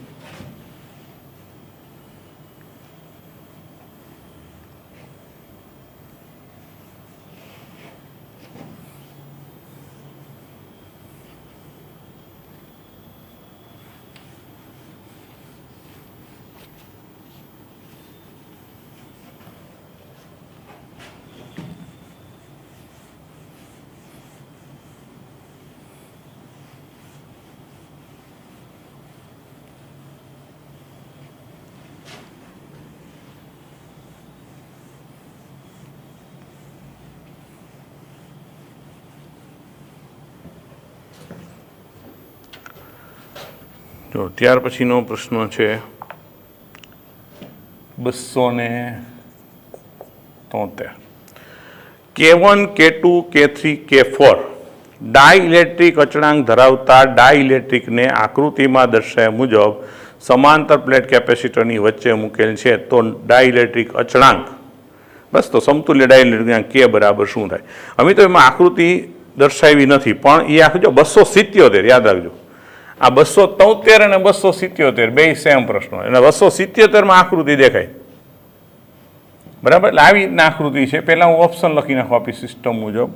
જો ત્યાર પછીનો પ્રશ્ન છે 273. K1, K2, K3, K4 dielectric અચળાંક ધરાવતા ડાઇલેક્ટ્રિકને આકૃતિમાં દર્શાવ્યા મુજબ સમાંતર પ્લેટ કેપેસિટરની વચ્ચે મૂકેલ છે તો ડાઇલેક્ટ્રિક અચળાંક, બસ તો સમતુલ્ય ડાઇલેક્ટ્રિક કે બરાબર શું થાય. અમે તો એમાં આકૃતિ દર્શાવી નથી, પણ એ આખું જો 277 યાદ રાખજો, આ 273 અને 277 બે સેમ પ્રશ્નો, અને 277માં આકૃતિ દેખાય બરાબર. એટલે આવી રીતના આકૃતિ છે. પહેલાં હું ઓપ્શન લખી નાખું આપી સિસ્ટમ મુજબ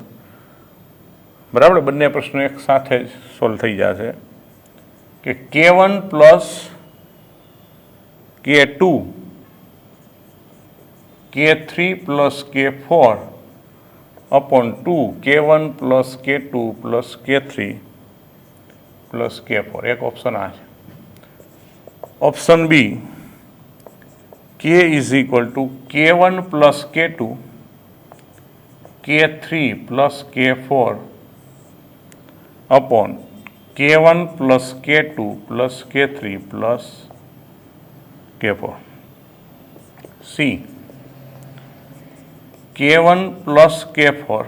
બરાબર. બંને પ્રશ્નો એક સાથે જ સોલ્વ થઈ જશે કે K1 plus K2 K3 plus K4 upon 2 K1 plus K2 plus K3 plus K4. एक ऑप्शन आ है. Option B K is equal to K1 plus K2 K3 plus K4 upon K1 plus K2 plus K3 plus K4. C K1 plus K4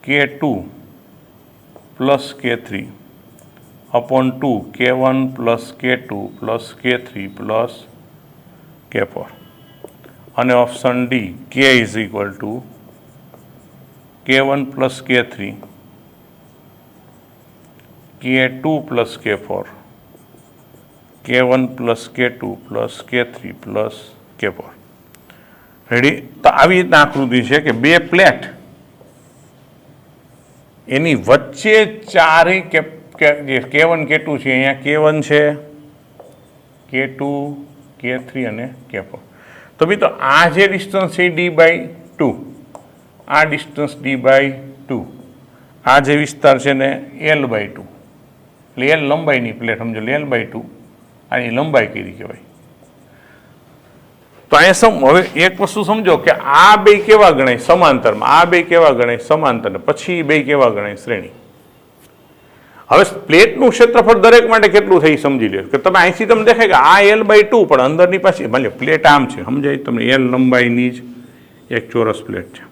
K2 plus K3 upon 2 K1 plus K2 plus K3 plus K4. અને option D K is equal to K1 plus K3 K2 plus K4 K1 plus K2 plus K3 plus K4. Ready. તો આવી રીતના આકૃતિ છે કે બે plate, એની વચ્ચે ચારેય જે K1 K2 છે, અહીંયા K1 છે, K2 K3 અને K4. તો ભાઈ તો આ જે ડિસ્ટન્સ છે એ D/2, આ ડિસ્ટન્સ D/2, આ જે વિસ્તાર છે ને L/2, એટલે L લંબાઈની પ્લેટ સમજો, L/2 આની લંબાઈ કીધી કહેવાય. તો અહીંયા હવે એક વસ્તુ સમજો કે આ બે કેવા ગણાય સમાંતરમાં, આ બે કેવા ગણાય સમાંતર, પછી બે કેવા ગણાય શ્રેણી. હવે પ્લેટનું ક્ષેત્રફળ દરેક માટે કેટલું થઈ સમજી લો કે તમે અહીંથી તમને દેખાય કે આ L/2 પણ અંદરની પાસે માની લો પ્લેટ આમ છે, સમજાય તમને, L લંબાઈની જ એક ચોરસ પ્લેટ છે.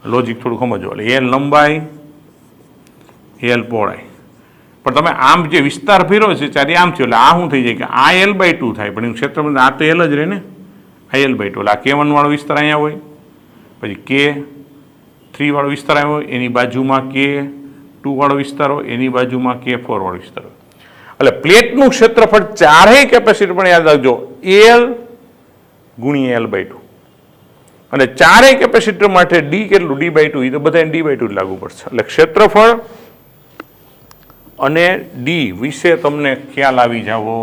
લોજિક થોડું સમજો. એટલે L લંબાઈ, L પહોળાઈ, પણ તમે આમ જે વિસ્તાર ફેરવો છે ત્યારે આમ થયો, એટલે આ શું થઈ જાય કે આ L/2 થાય, પણ એનું ક્ષેત્રફળ આ તો L જ રહે ને, આ L/2. એટલે આ K1 વાળો વિસ્તાર અહીંયા હોય, પછી K3 વાળો વિસ્તાર આવ્યો હોય, એની બાજુમાં K2 વાળો વિસ્તાર હોય, એની બાજુમાં K4 વાળો વિસ્તાર હોય. એટલે પ્લેટનું ક્ષેત્રફળ ચારેય કેપેસિટર પણ યાદ રાખજો L ગુણ્યા L/2, અને ચારેય કેપેસિટર માટે D કેટલું, D/2, એ તો બધાને D/2 લાગુ પડશે. એટલે ક્ષેત્રફળ અને ડી વિશે તમને ખ્યાલ આવી જવો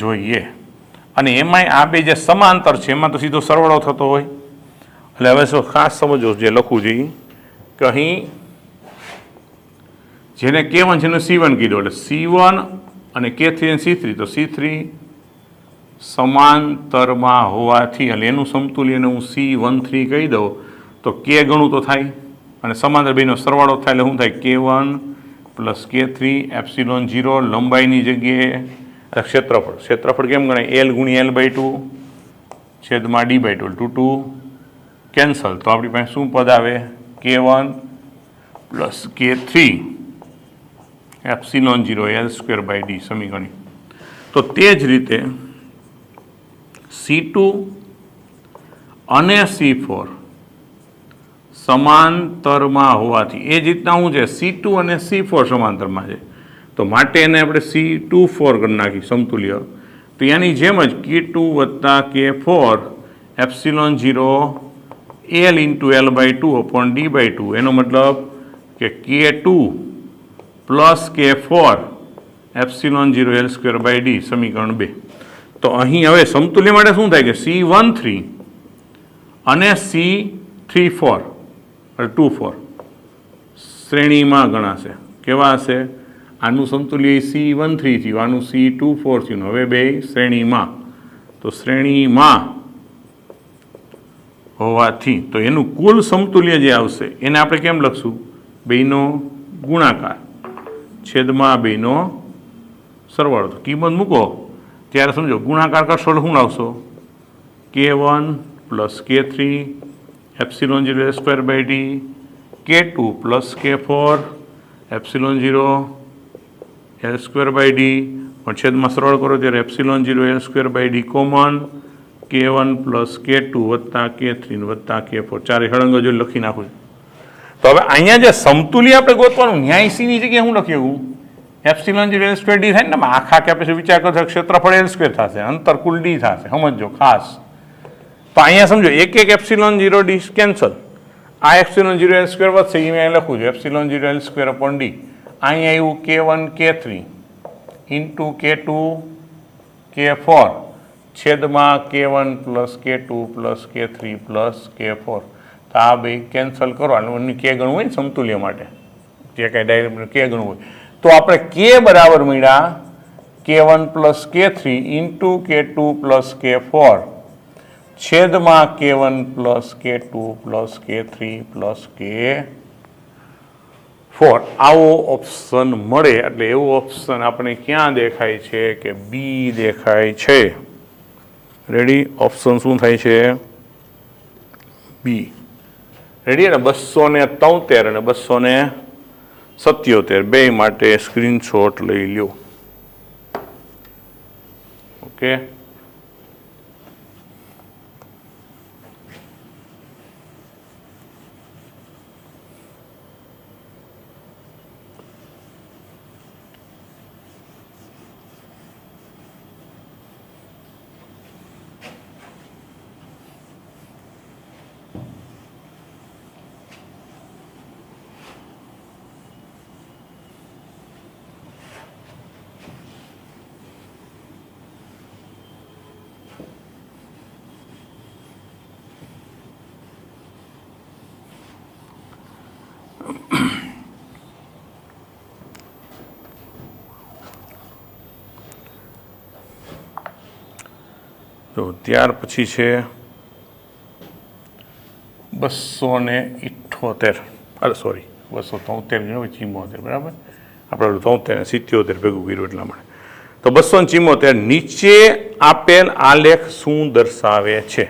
જોઈએ. અને એમાંય આ બે જે સમાંતર છે એમાં તો સીધો સરવાળો થતો હોય. એટલે હવે શું ખાસ સમજો, જે લખવું જોઈએ કે અહીં જેને K1 છે એને C1 કીધું, એટલે C1 અને K3 અને C3, તો C3 સમાંતરમાં હોવાથી એટલે એનું સમતુલ્યને હું C13 કહી દઉં તો K ગણું તો થાય, અને સમાંતર બેનો સરવાળો થાય એટલે શું થાય K1 પ્લસ K3 એપ્સિલોન 0 લંબાઈની જગ્યાએ ક્ષેત્રફળ કેમ ગણાય L ગુણ્યા L/2 છેદમાં D/2, 2 કેન્સલ. તો આપણી પાસે શું પદ આવે K1 plus K3 epsilon 0 L²/D સમીકરણ. તો તે જ રીતે C2 અને C4 સમાંતરમાં હોવાથી, એ જ રીતના શું છે C2 અને C4 સમાંતરમાં છે, તો માટે એને આપણે C24 કરી નાખી સમતુલ્ય. તો એની જેમ જ K2 વત્તા K4 epsilon 0 L into L/2 upon D/2, એનો મતલબ કે K2 plus K4 epsilon 0 L²/D સમીકરણ 2. તો અહીં હવે સમતુલ્ય માટે શું થાય કે C13 અને C34 24 શ્રેણીમાં ગણાશે. કેવા હશે? આનું સમતુલ્ય C13 થયું, આનું C24 થયું, હવે બે શ્રેણીમાં. તો શ્રેણીમાં હોવાથી તો એનું કુલ સમતુલ્ય જે આવશે એને આપણે કેમ લખશું? બેનો ગુણાકાર છેદમાં બેનો સરવાળો. તો કિંમત મૂકો ત્યારે સમજો ગુણાકાર કરશો એટલે શું લાવશો? K1 plus K3 epsilon 0 L square by D K2 plus K4 epsilon 0 L square by D, પણ છેદમાં સરળ કરો ત્યારે epsilon 0 L square by D common, K1 plus K2 વત્તા K3 વત્તા K4 ચારે હળંગ જો લખી નાખું. તો હવે અહીંયા જે સમતુલ્ય આપણે ગોતવાનું ન્યાય સીની જગ્યાએ હું લખી શકું? એપ્સિલોન 0 એલ સ્ક્વેર ડી થાય ને, આખા કેપેસિટી વિચાર કરશો ક્ષેત્રફળ એલ સ્ક્વેર થશે, અંતર કુલ ડી થશે. સમજો ખાસ. તો અહીંયા સમજો એક એપ્સિલોન 0 ડી કેન્સલ, આ એપ્સિલોન 0 એલ સ્ક્વેર વધશે, એ મેં લખું છું epsilon 0 L square upon D. અહીંયા આવ્યું K1 K3 into K2 K4 છેદમાં K1 plus K2 plus K3 plus K4. તો આ બે કેન્સલ કરો, અને K ગણવું હોય ને સમતુલ્ય માટે, જે કાંઈ ડાયરેક્ટ K ગણવું હોય તો આપણે K બરાબર મળ્યા K1 plus K3 into K2 plus K4 છેદમાં K1 plus K2 plus K3 plus K4. આવો ઓપ્શન મળે એટલે એવું ઓપ્શન આપણે ક્યાં દેખાય છે કે બી દેખાય છે. રેડી? ઓપ્શન શું થાય છે? બી. રેડી? અને 273 અને 277 બે માટે સ્ક્રીનશોટ લઈ લ્યો. ઓકે. તો ત્યાર પછી છે 278, અરે સોરી 273 74, બરાબર? આપણે 73 77 ભેગું કર્યું એટલા માટે. તો 274 નીચે આપેલ આલેખ શું દર્શાવે છે?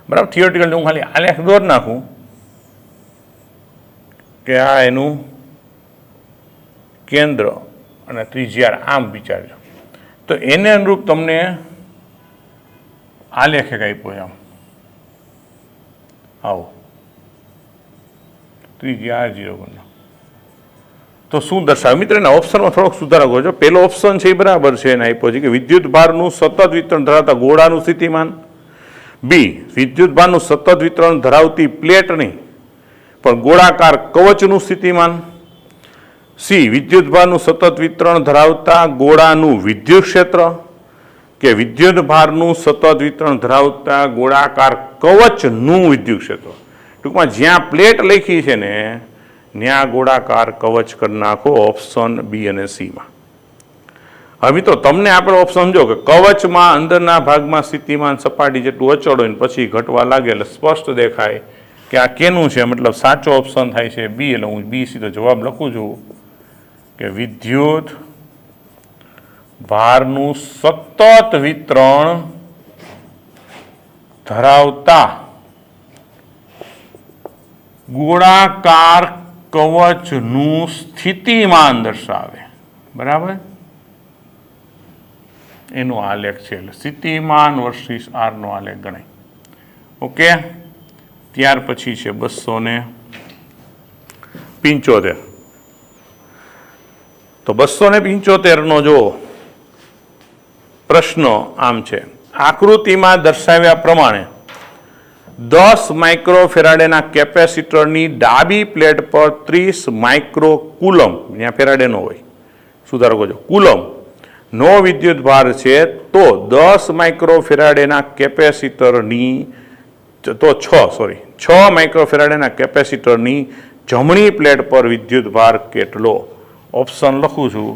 બરાબર? થિયોરિટિકલ હું ખાલી આલેખ દોર નાખું કે આ એનું કેન્દ્ર અને ત્રિજ્યા આમ વિચારજો, તો એને અનુરૂપ તમને આલેખ એક આપ્યો આમ આવો ત્રિજ્યા 0. તો શું દર્શાવે? મિત્ર એના ઓપ્શનમાં થોડોક સુધારો કરજો. પહેલો ઓપ્શન છે એ બરાબર છે, એને આપ્યો છે કે વિદ્યુત ભારનું સતત વિતરણ ધરાવતા ગોળાનું સ્થિતિમાન. બી, વિદ્યુત ભારનું સતત વિતરણ ધરાવતી પ્લેટ નહીં પણ ગોળાકાર કવચનું સ્થિતિમાન. સી, વિદ્યુત ભારનું સતત વિતરણ ધરાવતા ગોળાનું વિદ્યુત ક્ષેત્ર કે વિદ્યુત ભારનું સતત વિતરણ ધરાવતા ગોળાકાર કવચનું વિદ્યુત ક્ષેત્ર. ટૂંકમાં જ્યાં પ્લેટ લખી છે ને ત્યાં ગોળાકાર કવચ કરી નાખો ઓપ્શન બી અને સીમાં. હવે મિત્રો તમને આપણે ઓપ્શન સમજો કે કવચમાં અંદરના ભાગમાં સ્થિતિમાન સપાટી જેટલું અચળ હોય ને પછી ઘટવા લાગે એટલે સ્પષ્ટ દેખાય કે આ કેનું છે, મતલબ સાચો ઓપ્શન થાય છે બી. એટલે હું બી સીધો જવાબ લખું છું કે વિદ્યુત ભારનું સતત વિતરણ ધરાવતા ગોળાકાર કવચનું સ્થિતિમાન દર્શાવે. બરાબર? એનો આલેખ છે, એટલે સ્થિતિમાન વર્સિસ આરનો આલેખ ગણાય. ઓકે. ત્યાર પછી છે 275. તો 275 જો પ્રશ્ન આમ છે, આકૃતિમાં દર્શાવ્યા પ્રમાણે 10 માઇક્રોફેરાડેના કેપેસિટરની ડાબી પ્લેટ પર 30 માઇક્રો કુલમ, ત્યાં ફેરાડે નો હોય, સુધારો કરજો, કુલમ નો વિદ્યુત ભાર છે, તો 10 માઇક્રોફેરાડેના કેપેસિટરની તો 6 માઇક્રોફેરાડેના કેપેસિટરની જમણી પ્લેટ પર વિદ્યુત ભાર કેટલો? ઓપ્શન લખું છું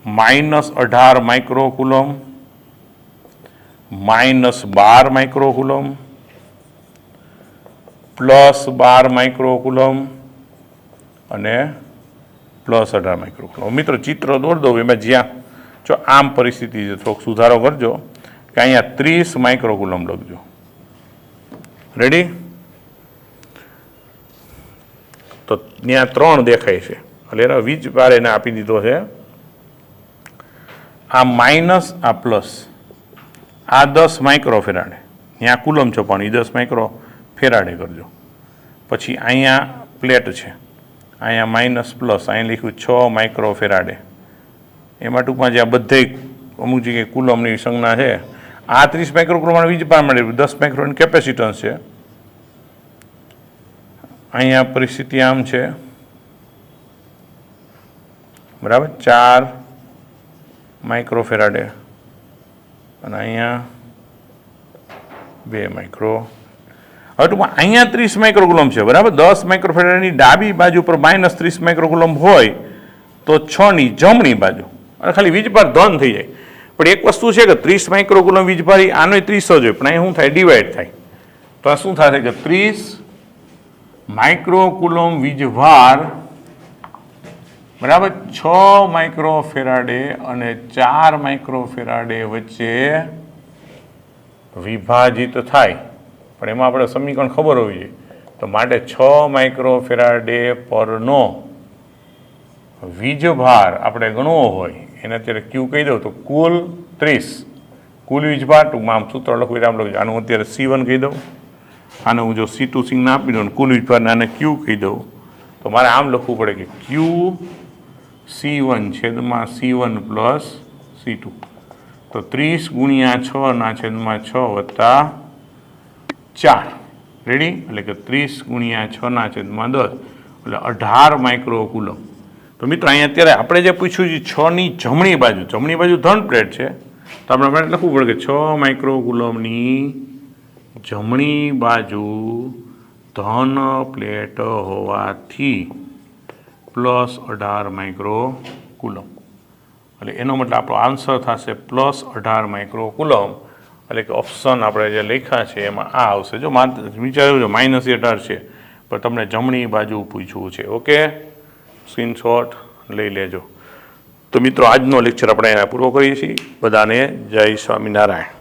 -18 માઇક્રોકુલમ, -12 માઇક્રોકુલમ, +12 માઇક્રોકુલમ અને +18 માઇક્રોકુલમ. મિત્રો ચિત્ર દોર દો એમાં, જ્યાં જો આમ પરિસ્થિતિ છે થોડોક સુધારો કરજો કે અહીંયા 30 માઇક્રોકુલમ લખજો. રેડી? તો ત્યાં 3 દેખાય છે એટલે એનો વીજ ભાર એને આપી દીધો છે આ માઇનસ આ પ્લસ આ 10 માઇક્રોફેરાડે, ત્યાં કુલમ છે પણ એ 10 માઇક્રોફેરાડે કરજો. પછી અહીંયા પ્લેટ છે, અહીંયા માઇનસ પ્લસ, અહીંયા લખ્યું 6 માઇક્રોફેરાડે. એમાં ટૂંકમાં જે આ બધે અમુક જગ્યાએ કુલમની સંજ્ઞા છે. આ 30 માઇક્રોકુલમ વીજ ભાર મળે, 10 માઇક્રોન કેપેસિટન્સ છે. અહીંયા પરિસ્થિતિ આમ છે, બરાબર, 4 માઇક્રોફેરાડે અને અહીંયા 2 માઇક્રો. હવે ટૂંકમાં અહીંયા 30 માઇક્રોકુલમ છે, બરાબર. 10 માઇક્રોફેરાડની ડાબી બાજુ પર -30 માઇક્રોકુલમ હોય તો 6ની જમણી બાજુ અને ખાલી વીજભાર ધન થઈ જાય. પણ એક વસ્તુ છે કે 30 માઇક્રોકુલમ વીજભાર આનો 30 જ હોય, પણ અહીંયા શું થાય, ડિવાઈડ થાય. તો આ શું થશે કે 30 માઇક્રોકુલમ વીજભાર બરાબર 6 માઇક્રોફેરાડે અને 4 માઇક્રોફેરાડે વચ્ચે વિભાજિત થાય. પણ એમાં આપણે સમીકરણ ખબર હોવી જોઈએ. તો માટે 6 માઇક્રોફેરાડે પરનો વીજભાર આપણે ગણવો હોય એને અત્યારે ક્યુ કહી દઉં તો કુલ 30 કુલ વીજભાર. ટૂંકમાં આમ સૂત્ર લખવું આમ લખું, આનું અત્યારે C1 કહી દઉં, આને હું જો C2 સિગ્નલ આપી દઉં કુલ વીજભારને આને ક્યુ કહી દઉં તો મારે આમ લખવું પડે કે ક્યુ C1 છેદમાં C1 પ્લસ C2. તો 30 ગુણ્યા 6 ના છેદમાં 6 વત્તા 4. રેડી? એટલે કે 30 ગુણ્યા 6 ના છેદમાં 10 એટલે 18 માઇક્રોકુલમ. તો મિત્રો અહીંયા અત્યારે આપણે જે પૂછ્યું છે 6ની જમણી બાજુ ધન પ્લેટ છે, તો આપણે લખવું પડે કે 6 માઇક્રોકુલમની જમણી બાજુ ધન પ્લેટ હોવાથી પ્લસ 18 માઇક્રોકુલમ. એટલે એનો મતલબ આપણો આન્સર થશે પ્લસ 18 માઇક્રોકુલમ. એટલે કે ઓપ્શન આપણે જે લખ્યા છે એમાં આ આવશે. જો વિચાર્યું છે -18 છે પણ તમને જમણી બાજુ પૂછવું છે. ઓકે, સ્ક્રીનશોટ લઈ લેજો. તો મિત્રો આજનો લેક્ચર આપણે પૂરો કરીએ છીએ. બધાને જય સ્વામિનારાયણ.